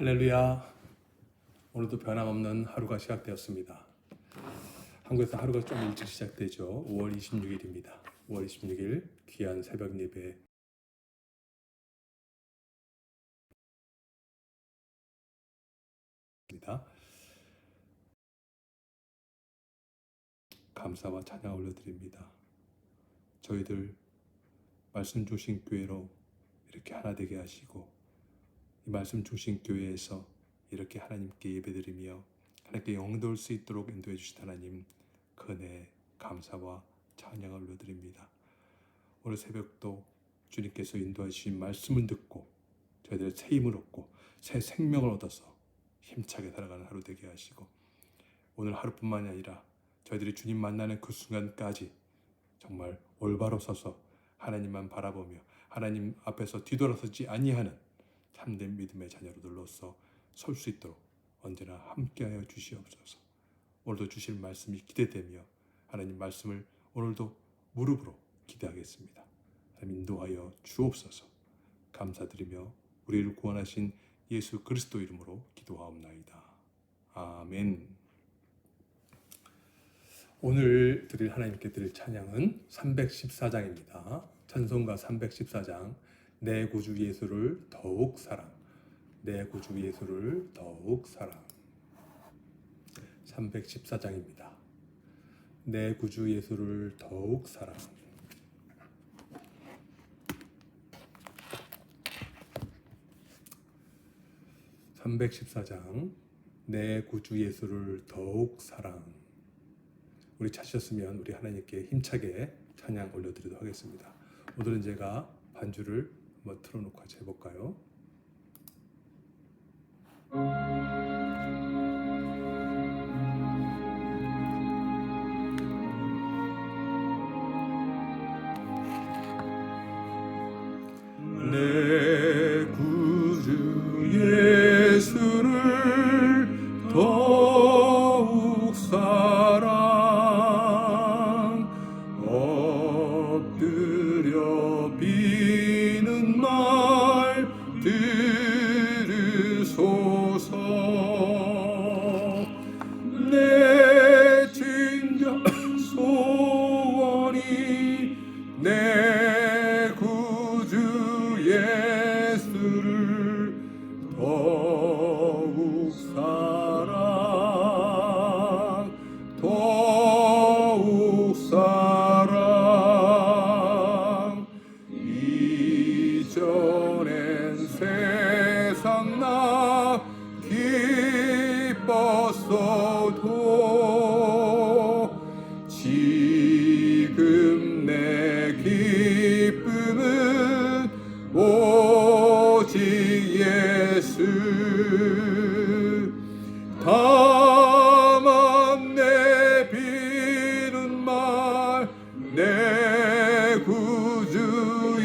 할렐루야. 오늘도 변함없는 하루가 시작되었습니다. 한국에서 하루가 좀 일찍 시작되죠. 5월 26일입니다. 5월 26일 귀한 새벽 예배 입니다. 감사와 찬양 올려드립니다. 저희들 말씀 주신 교회로 이렇게 하나 되게 하시고 이 말씀 주신 교회에서 이렇게 하나님께 예배드리며 하나님께 영도할 수 있도록 인도해 주신 하나님 그 은혜에 감사와 찬양을 올려드립니다. 오늘 새벽도 주님께서 인도하신 말씀을 듣고 저희들의 새 힘을 얻고 새 생명을 얻어서 힘차게 살아가는 하루 되게 하시고 오늘 하루뿐만이 아니라 저희들이 주님 만나는 그 순간까지 정말 올바로 서서 하나님만 바라보며 하나님 앞에서 뒤돌아서지 아니하는 참된 믿음의 자녀로들로서 설 수 있도록 언제나 함께하여 주시옵소서. 오늘도 주실 말씀이 기대되며 하나님 말씀을 오늘도 무릎으로 기대하겠습니다. 하나님 인도하여 주옵소서. 감사드리며 우리를 구원하신 예수 그리스도 이름으로 기도하옵나이다. 아멘. 오늘 드릴 하나님께 드릴 찬양은 314장입니다. 찬송가 314장 내 구주 예수를 더욱 사랑. 내 구주 예수를 더욱 사랑. 314장입니다. 내 구주 예수를 더욱 사랑. (314장) 내 구주 예수를 더욱 사랑. 우리 찾으셨으면 우리 하나님께 힘차게 찬양 올려드리도록 하겠습니다. 오늘은 제가 반주를 한번 틀어놓고 같이 해볼까요? 내 구주 예수를 더욱 사랑. 엎드려 비는 말 들으소서. 내 진정 소원이 내 구주 예수를 더욱 사랑. 더욱 사랑. 이전엔 세상 나 기뻤어도 지금 내 기쁨은 오직 예수. 다만 내 비는 말 내 구주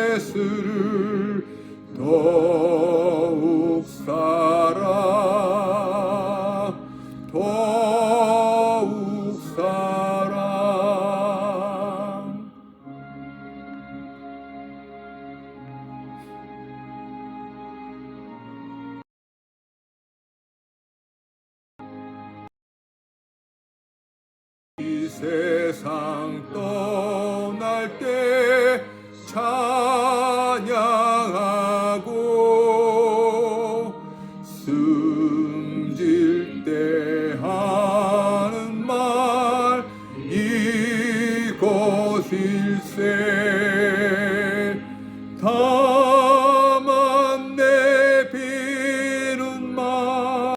예수를 더욱 사랑. 더욱 사랑. 이 세상 떠날 때 찬양하고 숨질 때 하는 말 이곳일세. 다만 내 비는 말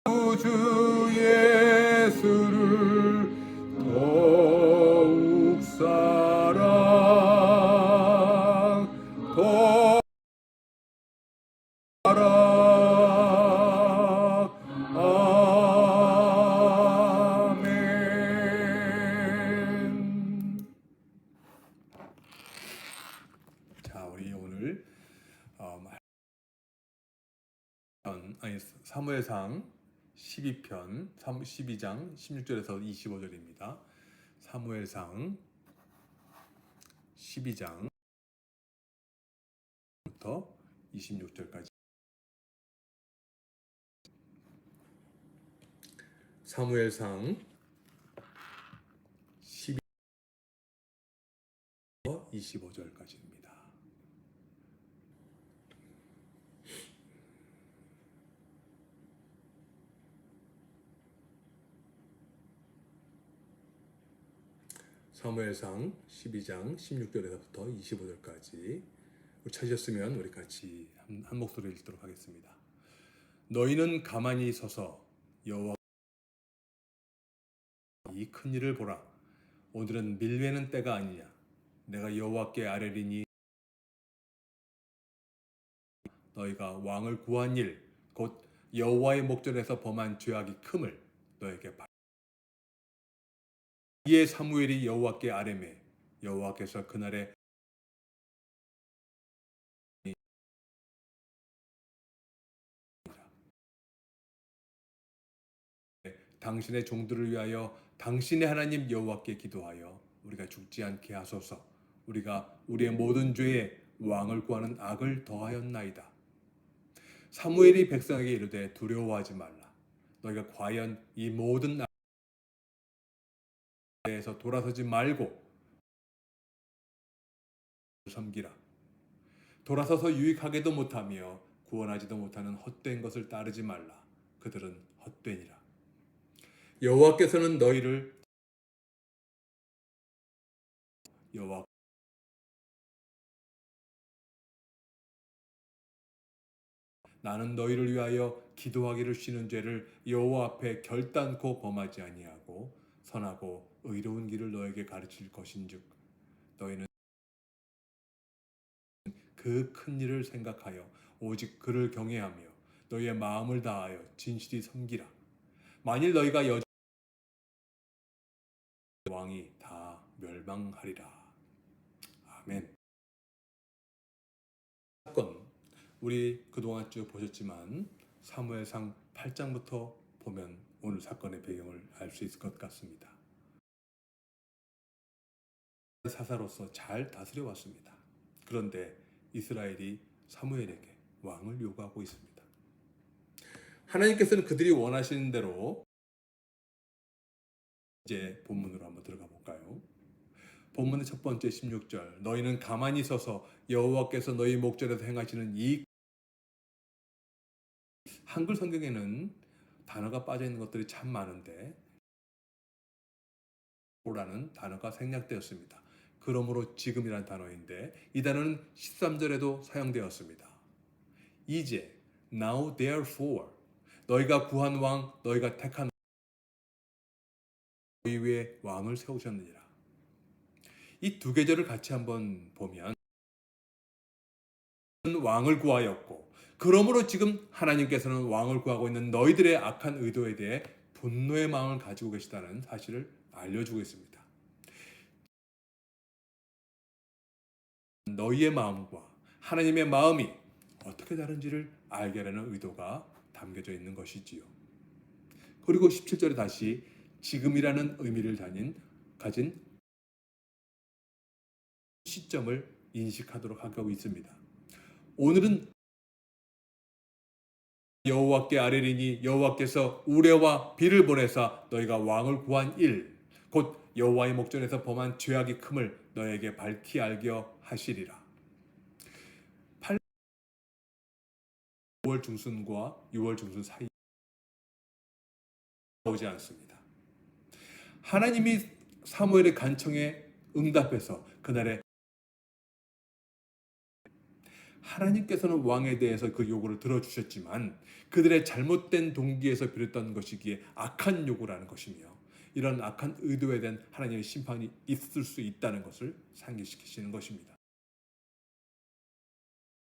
구주 예수를 더욱 사랑. 더욱 사랑. 아멘. 자, 우리 오늘 사무엘상 12편 12장 16절에서 25절입니다. 사무엘상 12장부터 26절까지. 사무엘상 12, 25절까지입니다. 사무엘상 12장 16절에서부터 25절까지 찾으셨으면 우리 같이 한 목소리로 읽도록 하겠습니다. 너희는 가만히 서서 여호와 이 큰 일을 보라. 오늘은 밀매는 때가 아니냐. 내가 여호와께 아뢰리니 너희가 왕을 구한 일 곧 여호와의 목전에서 범한 죄악이 큼을 너에게 이에 사무엘이 여호와께 아뢰매 여호와께서 그날에 당신의 종들을 위하여 당신의 하나님 여호와께 기도하여 우리가 죽지 않게 하소서. 우리가 우리의 모든 죄에 왕을 구하는 악을 더하였나이다. 사무엘이 백성에게 이르되 두려워하지 말라. 너희가 과연 이 모든 악에 대해서 돌아서지 말고 섬기라. 돌아서서 유익하게도 못하며 구원하지도 못하는 헛된 것을 따르지 말라. 그들은 헛되니라. 여호와께서는 너희를 여호와 나는 너희를 위하여 기도하기를 쉬는 죄를 여호와 앞에 결단코 범하지 아니하고 선하고 의로운 길을 너에게 가르칠 것인즉 너희는 그 큰 일을 생각하여 오직 그를 경외하며 너희의 마음을 다하여 진실이 섬기라. 만일 너희가 왕이 다 멸망하리라. 아멘. 사건 우리 그동안 쭉 보셨지만 사무엘상 8장부터 보면 오늘 사건의 배경을 알 수 있을 것 같습니다. 사사로서 잘 다스려 왔습니다. 그런데 이스라엘이 사무엘에게 왕을 요구하고 있습니다. 하나님께서는 그들이 원하시는 대로 이제 본문으로 한번 들어가 볼까요? 본문의 첫 번째 16절 너희는 가만히 서서 여호와께서 너희 목전에서 행하시는 이 한글 성경에는 단어가 빠져 있는 것들이 참 많은데 라는 단어가 생략되었습니다. 그러므로 지금이란 단어인데 이 단어는 13절에도 사용되었습니다. 이제 now therefore 너희가 구한 왕 너희가 택한 너희 위에 왕을 세우셨느니라. 이 두 계절을 같이 한번 보면 왕을 구하였고 그러므로 지금 하나님께서는 왕을 구하고 있는 너희들의 악한 의도에 대해 분노의 마음을 가지고 계시다는 사실을 알려주고 있습니다. 너희의 마음과 하나님의 마음이 어떻게 다른지를 알게 하려는 의도가 담겨져 있는 것이지요. 그리고 17절에 다시 지금이라는 의미를 가진 시점을 인식하도록 하고 있습니다. 오늘은 여호와께 아뢰리니 여호와께서 우레와 비를 보내사 너희가 왕을 구한 일 곧 여호와의 목전에서 범한 죄악이 큼을 너에게 밝히 알게 하시리라. 5월 중순과 6월 중순 사이 오지 않습니다. 하나님이 사무엘의 간청에 응답해서 그날에 하나님께서는 왕에 대해서 그 요구를 들어주셨지만 그들의 잘못된 동기에서 비롯된 것이기에 악한 요구라는 것이며 이런 악한 의도에 대한 하나님의 심판이 있을 수 있다는 것을 상기시키시는 것입니다.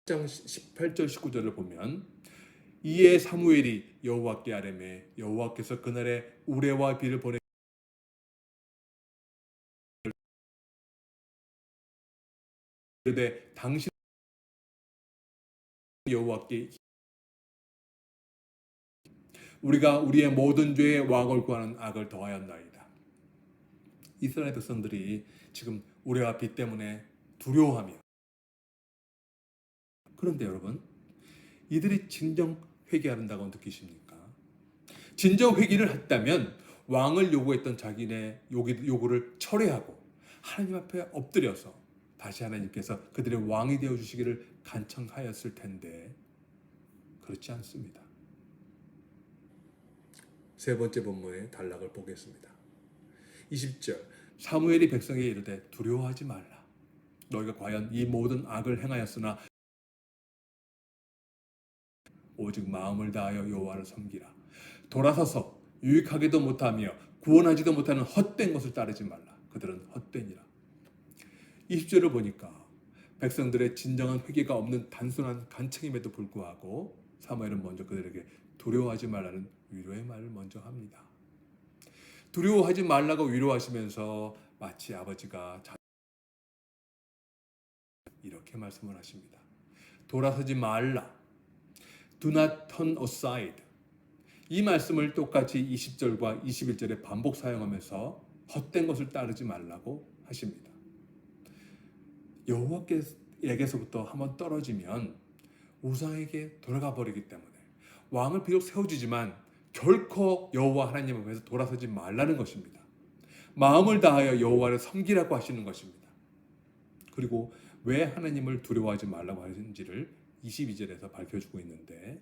1장 18절 19절을 보면 이에 사무엘이 여호와께 아뢰매 여호와께서 그날에 우레와 비를 보내 이르되 당신 여호와께 우리가 우리의 모든 죄에 왕을 구하는 악을 더하였나이다. 이스라엘 백성들이 지금 우레와 비 때문에 두려워하며 그런데 여러분, 이들이 진정 회개한다고 느끼십니까? 진정 회개를 했다면 왕을 요구했던 자기네 요구를 철회하고 하나님 앞에 엎드려서 다시 하나님께서 그들의 왕이 되어 주시기를 간청하였을 텐데 그렇지 않습니다. 세 번째 본문의 단락을 보겠습니다. 20절 사무엘이 백성에게 이르되 두려워하지 말라. 너희가 과연 이 모든 악을 행하였으나 오직 마음을 다하여 여호와를 섬기라. 돌아서서 유익하게도 못하며 구원하지도 못하는 헛된 것을 따르지 말라. 그들은 헛되니라. 20절을 보니까 백성들의 진정한 회개가 없는 단순한 간청임에도 불구하고 사무엘은 먼저 그들에게 두려워하지 말라는 위로의 말을 먼저 합니다. 두려워하지 말라고 위로하시면서 마치 아버지가 이렇게 말씀을 하십니다. 돌아서지 말라. Do not turn aside. 이 말씀을 똑같이 20절과 21절에 반복 사용하면서 헛된 것을 따르지 말라고 하십니다. 여호와께서부터 한번 떨어지면 우상에게 돌아가 버리기 때문에 왕을 비록 세워주지만 결코 여호와 하나님 앞에서 돌아서지 말라는 것입니다. 마음을 다하여 여호와를 섬기라고 하시는 것입니다. 그리고 왜 하나님을 두려워하지 말라고 하는지를 22절에서 밝혀주고 있는데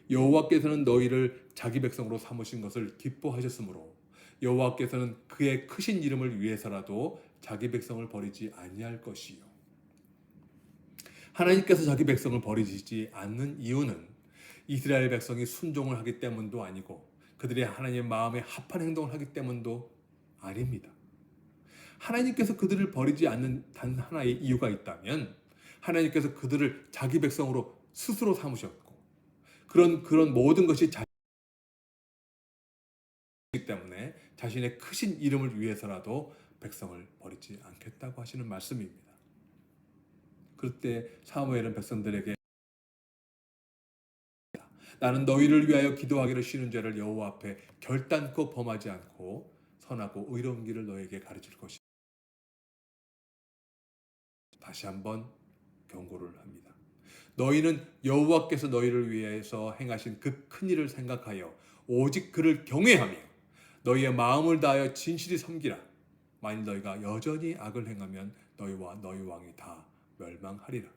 여호와께서는 너희를 자기 백성으로 삼으신 것을 기뻐하셨으므로 여호와께서는 그의 크신 이름을 위해서라도 자기 백성을 버리지 아니할 것이요. 하나님께서 자기 백성을 버리시지 않는 이유는 이스라엘 백성이 순종을 하기 때문도 아니고 그들이 하나님의 마음에 합한 행동을 하기 때문도 아닙니다. 하나님께서 그들을 버리지 않는 단 하나의 이유가 있다면 하나님께서 그들을 자기 백성으로 스스로 삼으셨고 그런 모든 것이 자기 때문에 자신의 크신 이름을 위해서라도 백성을 버리지 않겠다고 하시는 말씀입니다. 그때 사무엘은 백성들에게 나는 너희를 위하여 기도하기를 쉬는 죄를 여호와 앞에 결단코 범하지 않고 선하고 의로운 길을 너에게 가르칠 것이다. 다시 한번 경고를 합니다. 너희는 여호와께서 너희를 위해서 행하신 그 큰 일을 생각하여 오직 그를 경외하며 너희의 마음을 다하여 진실히 섬기라. 만일 너희가 여전히 악을 행하면 너희와 너희 왕이 다 멸망하리라.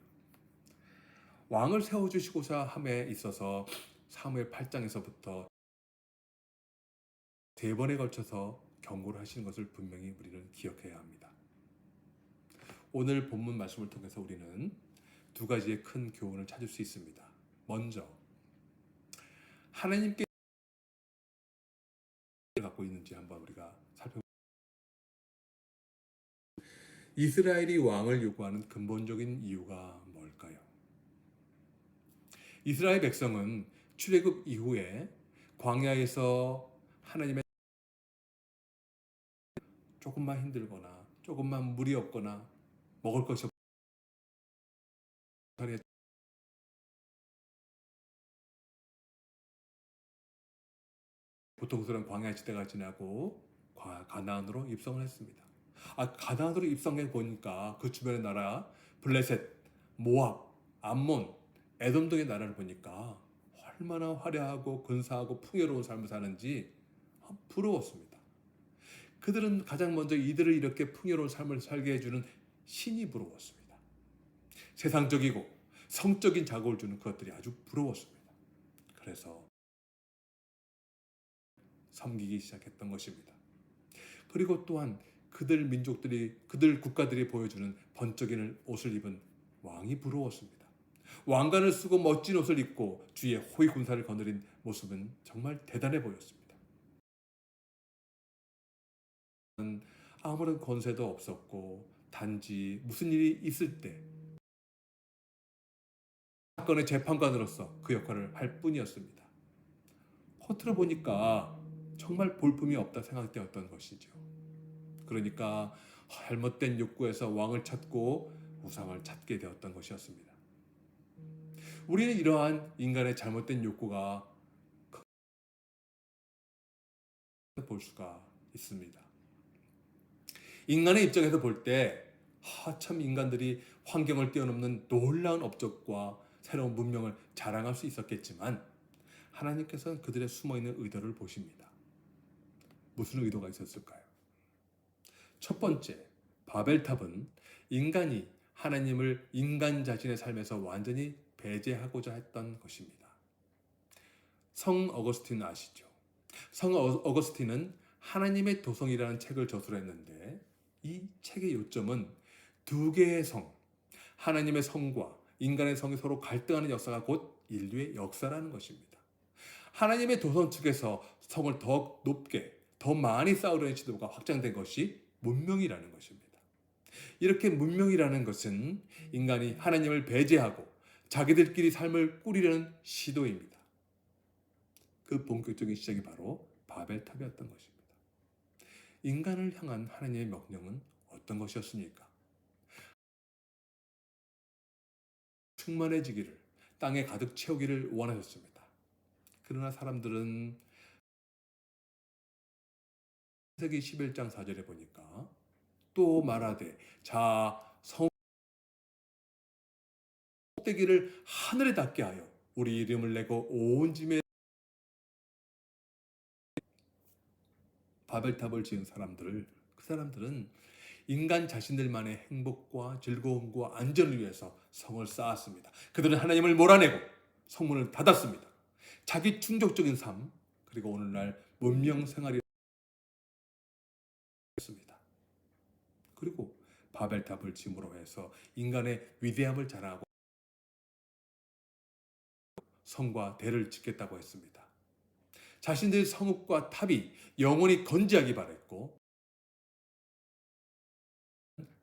왕을 세워주시고자 함에 있어서 사무엘 8장에서부터 세 번에 걸쳐서 경고를 하시는 것을 분명히 우리는 기억해야 합니다. 오늘 본문 말씀을 통해서 우리는 두 가지의 큰 교훈을 찾을 수 있습니다. 먼저 하나님께 갖고 있는지 한번 우리가 살펴보겠습니다. 이스라엘이 왕을 요구하는 근본적인 이유가 뭘까요? 이스라엘 백성은 출애굽 이후에 광야에서 하나님의 조금만 힘들거나 조금만 물이 없거나 먹을 것이 없거나 보통 그런 광야 지대가 지나고 가나안으로 입성을 했습니다. 가나안으로 입성해 보니까 그 주변의 나라 블레셋, 모압, 암몬, 에돔 등의 나라를 보니까 얼마나 화려하고 근사하고 풍요로운 삶을 사는지 부러웠습니다. 그들은 가장 먼저 이들을 이렇게 풍요로운 삶을 살게 해주는 신이 부러웠습니다. 세상적이고 성적인 자극을 주는 그것들이 아주 부러웠습니다. 그래서 섬기기 시작했던 것입니다. 그리고 또한 그들 국가들이 보여주는 번쩍이는 옷을 입은 왕이 부러웠습니다. 왕관을 쓰고 멋진 옷을 입고 주위에 호위 군사를 거느린 모습은 정말 대단해 보였습니다. 아무런 권세도 없었고 단지 무슨 일이 있을 때 사건의 재판관으로서 그 역할을 할 뿐이었습니다. 겉으로 보니까 정말 볼품이 없다 생각되었던 것이죠. 그러니까 잘못된 욕구에서 왕을 찾고 우상을 찾게 되었던 것이었습니다. 우리는 이러한 인간의 잘못된 욕구가 볼 수가 있습니다. 인간의 입장에서 볼 때 참 인간들이 환경을 뛰어넘는 놀라운 업적과 새로운 문명을 자랑할 수 있었겠지만 하나님께서는 그들의 숨어있는 의도를 보십니다. 무슨 의도가 있었을까요? 첫 번째, 바벨탑은 인간이 하나님을 인간 자신의 삶에서 완전히 배제하고자 했던 것입니다. 성 어거스틴 아시죠? 성 어거스틴은 하나님의 도성이라는 책을 저술했는데 이 책의 요점은 두 개의 성, 하나님의 성과 인간의 성이 서로 갈등하는 역사가 곧 인류의 역사라는 것입니다. 하나님의 도성 측에서 성을 더 높게, 더 많이 쌓으려는 시도가 확장된 것이 문명이라는 것입니다. 이렇게 문명이라는 것은 인간이 하나님을 배제하고 자기들끼리 삶을 꾸리려는 시도입니다. 그 본격적인 시작이 바로 바벨탑이었던 것입니다. 인간을 향한 하나님의 명령은 어떤 것이었습니까? 충만해지기를, 땅에 가득 채우기를 원하셨습니다. 그러나 사람들은 창세기 11장 4절에 보니까 또 말하되 자 꼭대기를 하늘에 닿게 하여 우리 이름을 내고 온 짐에 바벨탑을 지은 그 사람들은 인간 자신들만의 행복과 즐거움과 안전을 위해서 성을 쌓았습니다. 그들은 하나님을 몰아내고 성문을 닫았습니다. 자기 충족적인 삶, 그리고 오늘날 문명 생활이 했습니다. 그리고 바벨탑을 지음으로 해서 인간의 위대함을 자랑하고 성과 대를 짓겠다고 했습니다. 자신들의 성읍과 탑이 영원히 건재하기 바랬고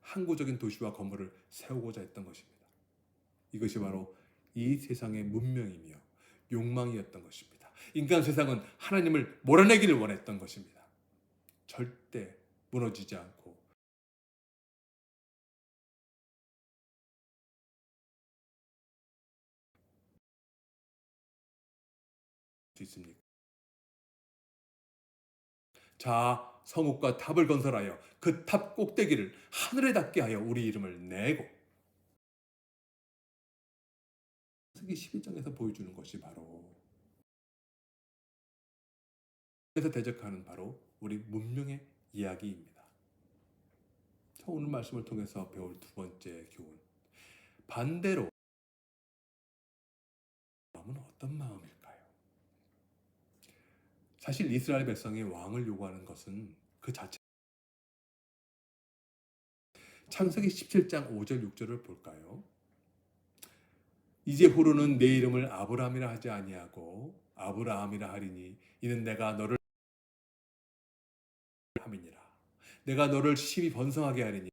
항구적인 도시와 건물을 세우고자 했던 것입니다. 이것이 바로 이 세상의 문명이며 욕망이었던 것입니다. 인간 세상은 하나님을 몰아내기를 원했던 것입니다. 절대 무너지지 않고 수 있습니까? 자, 성읍과 탑을 건설하여 그 탑 꼭대기를 하늘에 닿게 하여 우리 이름을 내고 창세기 11장에서 보여주는 것이 바로 그래서 대적하는 바로 우리 문명의 이야기입니다. 자, 오늘 말씀을 통해서 배울 두 번째 교훈. 반대로 마음은 어떤 마음일까요? 사실 이스라엘 백성이 왕을 요구하는 것은 그 자체 창세기 17장 5절 6절을 볼까요? 이제후로는 내 이름을 아브라함이라 하지 아니하고 아브라함이라 하리니 이는 내가 너를 함이니라. 내가 너를 심히 번성하게 하리니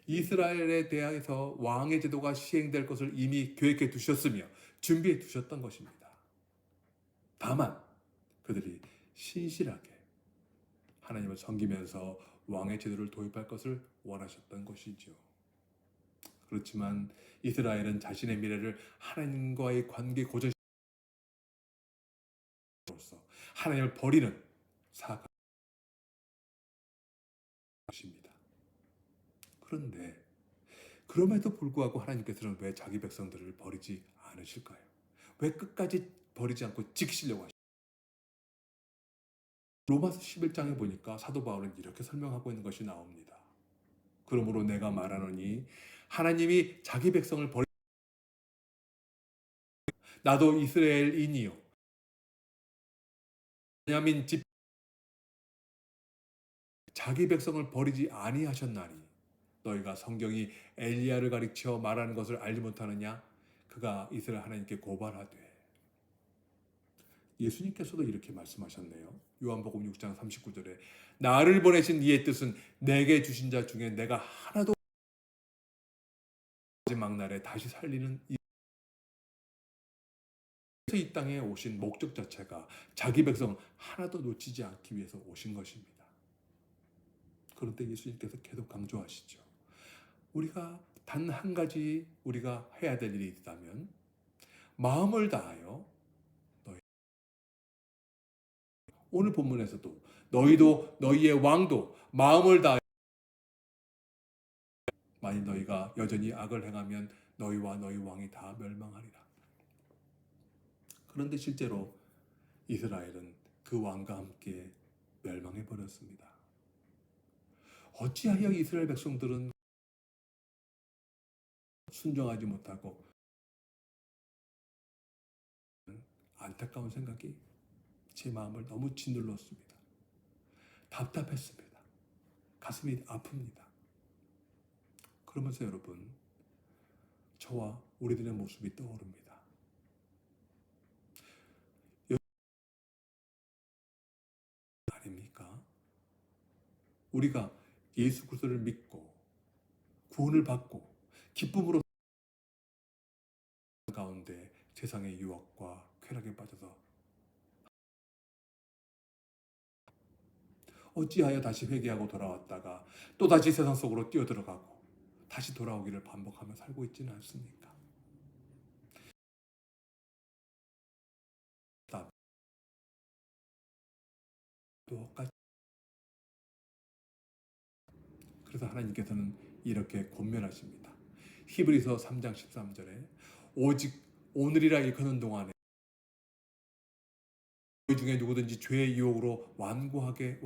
이스라엘에 대해서 왕의 제도가 시행될 것을 이미 계획해 두셨으며 준비해 두셨던 것입니다. 다만 그들이 신실하게 하나님을 섬기면서 왕의 제도를 도입할 것을 원하셨던 것이죠. 그렇지만 이스라엘은 자신의 미래를 하나님과의 관계 고정으로서 하나님을 버리는 사악한 것입니다. 그런데 그럼에도 불구하고 하나님께서는 왜 자기 백성들을 버리지 않으실까요? 왜 끝까지 버리지 않고 지키시려고 하실까요? 로마서 11장에 보니까 사도 바울은 이렇게 설명하고 있는 것이 나옵니다. 그러므로 내가 말하노니 하나님이 자기 백성을 버리 나도 이스라엘인이요 베냐민 집 자기 백성을 버리지 아니하셨나니 너희가 성경이 엘리야를 가리켜 말하는 것을 알지 못하느냐? 그가 이스라엘 하나님께 고발하되 예수님께서도 이렇게 말씀하셨네요. 요한복음 6장 39절에 나를 보내신 이의 뜻은 내게 주신 자 중에 내가 하나도 마지막 날에 다시 살리는 이 땅에 오신 목적 자체가 자기 백성 하나도 놓치지 않기 위해서 오신 것입니다. 그런데 예수님께서 계속 강조하시죠. 우리가 단 한 가지 우리가 해야 될 일이 있다면 마음을 다하여 너희 오늘 본문에서도 너희도 너희의 왕도 마음을 다하여 만일 너희가 여전히 악을 행하면 너희와 너희 왕이 다 멸망하리라. 그런데 실제로 이스라엘은 그 왕과 함께 멸망해 버렸습니다. 어찌하여 이스라엘 백성들은 순종하지 못하고 안타까운 생각이 제 마음을 너무 짓눌렀습니다. 답답했습니다. 가슴이 아픕니다. 그러면서 여러분, 저와 우리들의 모습이 떠오릅니다. 아닙니까? 우리가 예수 그리스도를 믿고 구원을 받고 기쁨으로 가운데 세상의 유혹과 쾌락에 빠져서 어찌하여 다시 회개하고 돌아왔다가 또 다시 세상 속으로 뛰어들어가고 다시 돌아오기를 반복하며 살고 있지는 않습니까? 똑같이. 그래서 하나님께서는 이렇게 권면하십니다. 히브리서 3장 13절에 오직 오늘이라 일컫는 동안에 너희 중에 누구든지 죄의 유혹으로 완고하게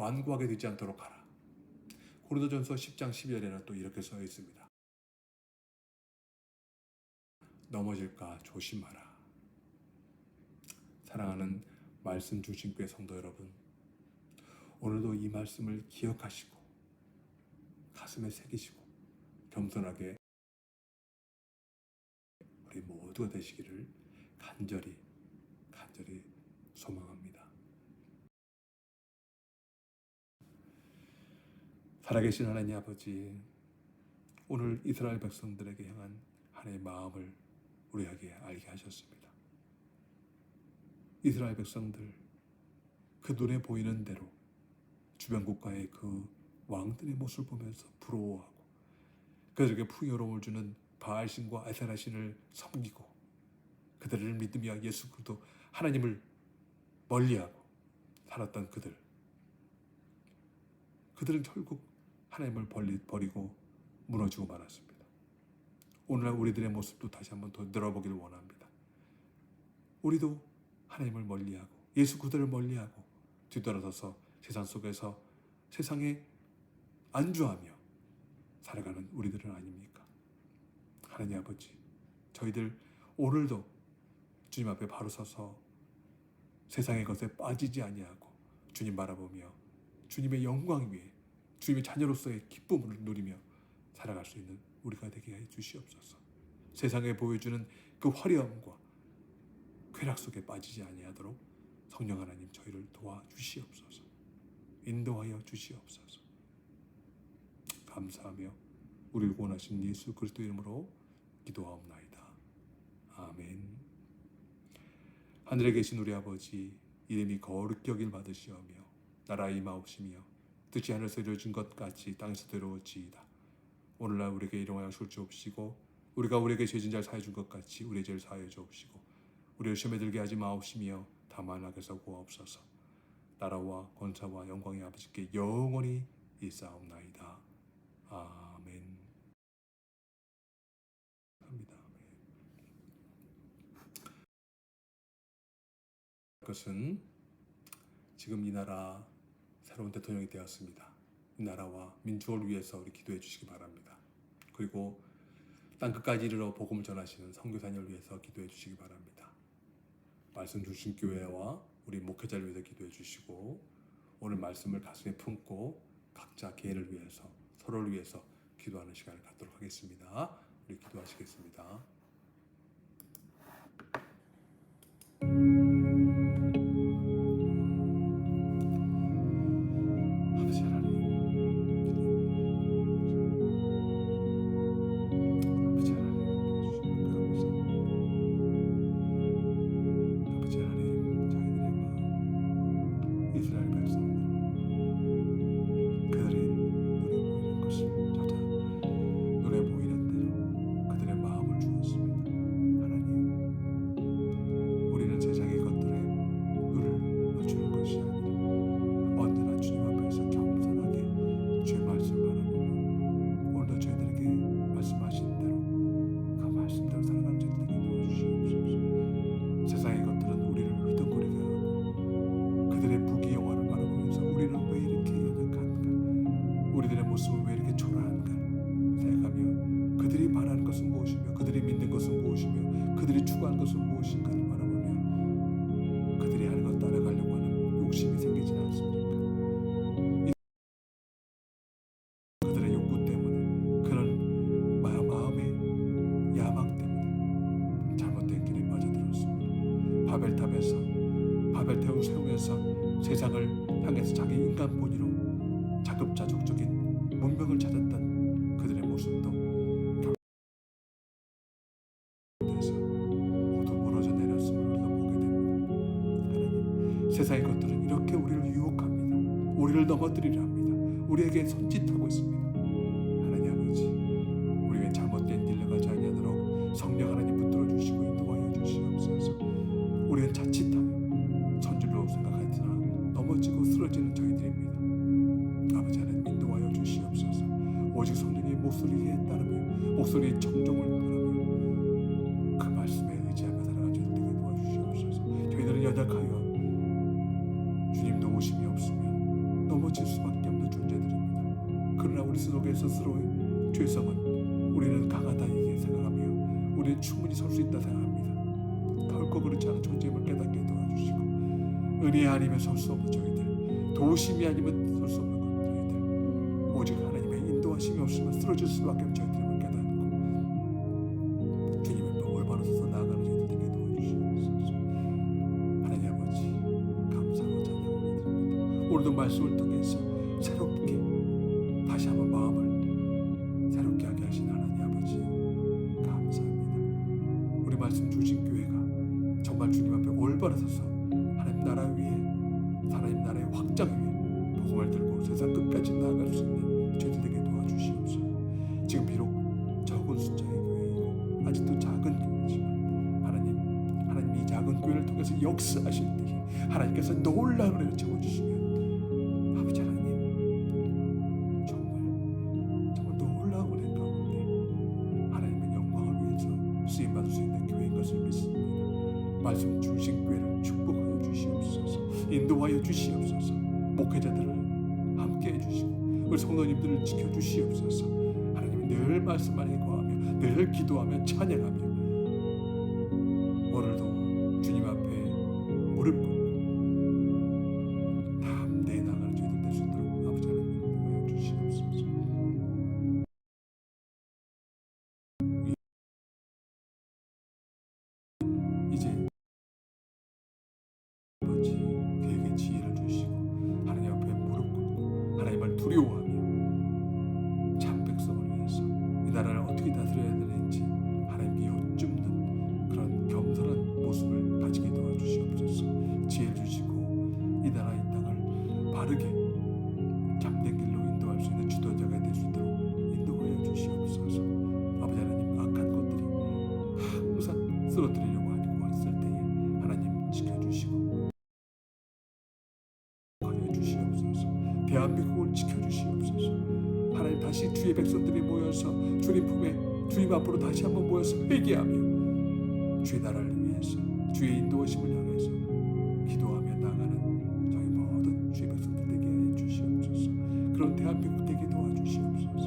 되지 않도록 하라. 고린도전서 10장 12절에는 또 이렇게 써 있습니다. 넘어질까 조심하라. 사랑하는 말씀 주신 교회 성도 여러분, 오늘도 이 말씀을 기억하시고 가슴에 새기시고 겸손하게 우리 모두가 되시기를 간절히 소망합니다. 살아계신 하나님 아버지, 오늘 이스라엘 백성들에게 향한 하나님의 마음을 우리에게 알게 하셨습니다. 이스라엘 백성들, 그 눈에 보이는 대로 주변 국가의 그 왕들의 모습을 보면서 부러워하고 그들에게 풍요로움을 주는 바알신과 아세라신을 섬기고 그들을 믿으며 예수 그리스도 하나님을 멀리하고 살았던 그들은 결국 하나님을 버리고 무너지고 말았습니다. 오늘날 우리들의 모습도 다시 한번 더 늘어보기를 원합니다. 우리도 하나님을 멀리하고 예수 그리스도를 멀리하고 뒤돌아서서 세상 속에서 세상에 안주하며 살아가는 우리들은 아닙니까? 하나님 아버지, 저희들 오늘도 주님 앞에 바로 서서 세상의 것에 빠지지 아니하고 주님 바라보며 주님의 영광 위에 주님의 자녀로서의 기쁨을 누리며 살아갈 수 있는 우리가 되게 해 주시옵소서. 세상에 보여주는 그 화려함과 쾌락 속에 빠지지 아니하도록 성령 하나님 저희를 도와주시옵소서. 인도하여 주시옵소서. 감사하며 우리를 구원하신 예수 그리스도 이름으로 기도하옵나이다. 아멘. 하늘에 계신 우리 아버지, 이름이 거룩히 여길 받으시오며 나라 임하옵시며 뜻이 하늘에서 이루어진 것 같이 땅에서도 이루어지이다. 오늘날 우리에게 일용할 것을 주옵시고 우리가 우리에게 죄진 자를 사해 준 것 같이 우리의 죄를 사하여 주옵시고 우리를 시험에 들게 하지 마옵시며 다만 악에서 구하옵소서. 나라와 권사와 영광이 아버지께 영원히 있사옵나이다. 아멘. 합니다. 그것은 지금 이 나라 새로운 대통령이 되었습니다. 이 나라와 민족을 위해서 우리 기도해 주시기 바랍니다. 그리고 땅끝까지 이르러 복음을 전하시는 선교사님을 위해서 기도해 주시기 바랍니다. 말씀 주신 교회와 우리 목회자를 위해서 기도해 주시고 오늘 말씀을 가슴에 품고 각자 개인을 위해서 서로를 위해서 기도하는 시간을 갖도록 하겠습니다. 우리 기도하시겠습니다. 아버지 하나님, 아버지 하나님, 아버지 하나님, 저희들의 마음, 이스라엘 백성들, 그들의 눈에 보이는 것을 찾아 눈에 보이는 대로 그들의 마음을 주어서 원자족적인 문명을 찾았던 그들의 모습도 결국에서 모두 무너져 내렸음을 우리가 보게 됩니다. 하나님, 세상의 것들은 이렇게 우리를 유혹합니다. 우리를 넘어뜨리려 합니다. 우리에게 손짓하고 있습니다. 하나님 아버지, 우리가 잘못된 길로 가지 아니하도록 성령 하나님 붙들어 주시고 인도하여 주시옵소서. 우리는 자칫하여 선줄로 생각하였으나 넘어지고 쓰러지는 저희들입니다. 아버지 하나님, 인도하여 주시옵소서. 오직 성령의 목소리에 따르며 목소리의 정종을 따르며 그 말씀에 의지하며 살아가는 저희들 되게 도와주시옵소서. 저희들은 연약하여 주님 도우심이 없으면 넘어질 수밖에 없는 존재들입니다. 그러나 우리 속에서 스스로의 죄성은 우리는 강하다 이게 생각하며 우리는 충분히 설 수 있다 생각합니다. 결코 그렇지 않은 존재임을 깨닫게 도와주시고, 은혜 아니면 설 수 없는 저희들, 도우심이 아니면 설 수 없는 저희들, 오직 하나님의 인도하심이 없으면 쓰러질 수밖에 없는 저희들임을 깨닫고 주님의 올바로 서서 나아가는 저희들 되게 도와주시옵소서. 하나님 아버지, 감사하고 찬양 올려드립니다. 오늘도 말씀을 통해서 새롭게 다시 한번 마음을 새롭게 하게 하신 하나님 아버지, 감사합니다. 우리 말씀 주신 교회가 정말 주님 앞에 올바로 서서 하나님 나라 위에, 하나님 나라의 확장 위에 복음을 들고 세상 끝까지 나아갈 수 있는 저희들 되게 도와주시옵소서. 지금 비록 적은 숫자의 교회이고 아직도 작은 교회지만 하나님 이 작은 교회를 통해서 역사하실 때에 하나님께서 놀라운 은혜를 채워주시면 아버지 하나님, 정말 놀라운 은혜 가운데 하나님의 영광을 위해서 쓰임받을 수 있는 교회인 것을 믿습니다. 말씀 주신 교회를 축복하여 주시옵소서. 인도하여 주시옵소서. 목회자들을 함께해 주시고 우리 성도님들을 지켜주시옵소서. 하나님, 늘 말씀 안에 거하며 늘 기도하며 찬양하며 오늘도 주님 앞에 무릎 꿇고 담대히 나가는 저희들 될 수 있도록 아버지 하나님 인도하여 주시옵소서. 이제 아버지, 그에게 지혜를 주시고 하나님 앞에 무릎 꿇고 하나님을 두려워하며 참 백성을 위해서 이 나라를 어떻게 다스려야 되는지 하나님께 여쭙는 그런 겸손한 모습을 가지게 도와주시옵소서. 지혜를 주시고 이 나라 이 땅을 바르게 참된 길로 인도할 수 있는 주도자가 될 수 있도록 인도하여 주시옵소서. 아버지 하나님, 악한 것들이 항상 쓰러뜨리려고 하고 있을 때에 하나님 지켜주시고 하여 주시옵소서. 대한민국을 지켜주시옵소서. 하나님, 다시 주의 백성들이 모여서 주님 품에, 주님 앞으로 다시 한번 모여서 회개하며 주의 나라를 위해서, 주의 인도하심을 향해서 기도하며 나가는 저희 모든 주의 백성들 되게 해 주시옵소서. 그런 대한민국 되게 도와주시옵소서.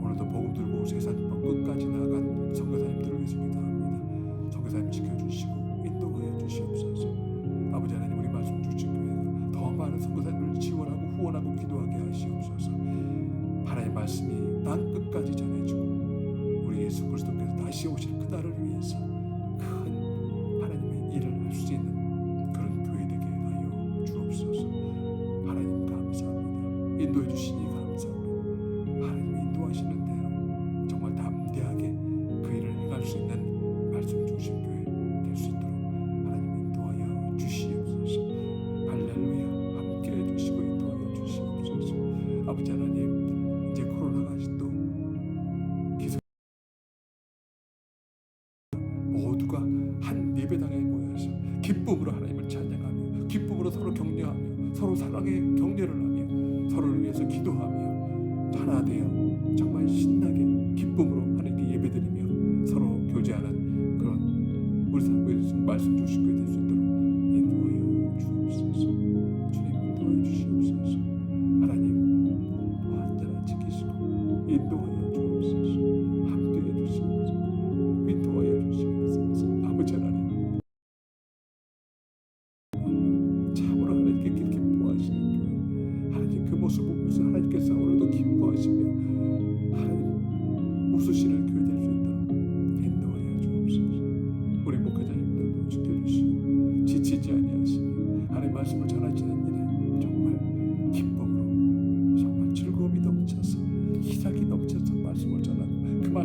오늘도 복음 들고 세상 끝까지 나간 선교사님들을 위해서 기도합니다. 선교사님 지켜주시고 인도하여 주시옵소서. 아버지 하나님, 우리 말씀 주신 교회가 더 많은 선교사님을 지원하고 후원하고 기도하게 하시옵소서. 하나님 말씀이 땅 끝까지 전해지고 우리 예수 그리스도께서 다시 오실 그날을 위해서 큰 하나님의 일을 할 수 있는 그런 교회 되게 하여 주옵소서. 하나님 감사합니다. 인도해 주시니 감사합니다. 하나님의 인도하시는 대로 정말 담대하게 그 일을 행할 수 있는 말씀 주신 교회 될 수 있도록 하나님 인도하여 주시옵소서. 할렐루야. 함께 해주시고 인도하여 주시옵소서. 아버지 하나님, 이제 코로나가 아직도 계속 모두가 한 예배당에 모여서 기쁨으로 하나님을 찬양하며 기쁨으로 서로 격려하며 서로 사랑의 격려를 하며 서로를 위해서 기도하며 하나 되어 정말 신나게 기쁨으로 하나님께 예배드리며 서로 교제하는 그런 우리 말씀 주신 교회 될 수 있도록 인도하여 주옵소서. 주님 인도하여 주시옵소서. 하나님 언제나 지키시고 인도하여 주옵소서. 함께해 주시옵소서. 인도하여 주시옵소서. 아버지 하나님, 참으로 하나님께 기뻐하시는 교회, 하나님 그 모습 보면서 하나님께서 오늘도 기뻐하시며 하나님 웃으시는 교회 될 수 있도록 인도하여 주옵소서. 우리 목회자님들도 지켜주시고 지치지 아니하시며 하나님 말씀을 전하시는 일에 정말 기쁨으로 정말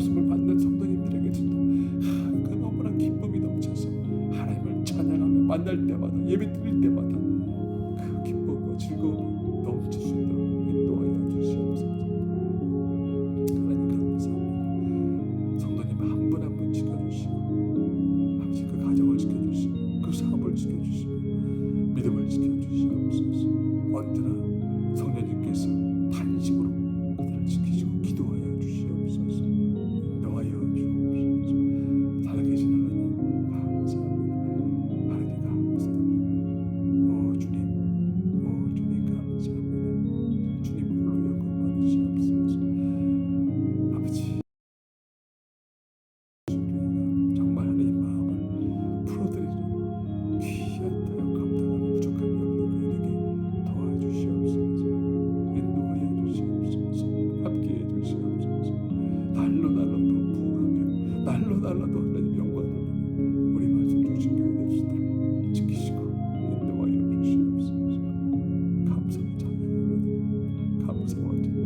말씀을 받는 성도님들에게서도 그 너무나 기쁨이 넘쳐서 하나님을 찬양하며 만날 때마다 예배 드릴 때마다 그 기쁨과 즐거움이 넘칠 수 있도록 인도하여 주시옵소서. 하나님 감사합니다. 성도님 한 분 한 분 지켜주시고 아버지 그 가정을 지켜주시고 그 사업을 지켜주시고 믿음을 지켜주시옵소서. 언제나 성령님께서 탄식으로 그들을 지키시고 기도하여 주시옵소서. 인도하여 주옵소서. 살아계신 하나님 감사합니다. 하나님 감사합니다. 오 주님 감사합니다. 주님 홀로 영광 받으시옵소서. 아버지 정말 하나님 마음을 풀어드리는 귀한 타협 감당하는 부족함이 없는 그에게 도와주시옵소서. 인도하여 주시옵소서. 함께해 주시옵소서. 날로 더 부흥하며 날로 더 하나님 영광 돌리는 우리 말씀 주신 교회 되시도록 지키시고 인도하여 주시옵소서. 감사와 찬양을 올려드립니다. 감사와 찬양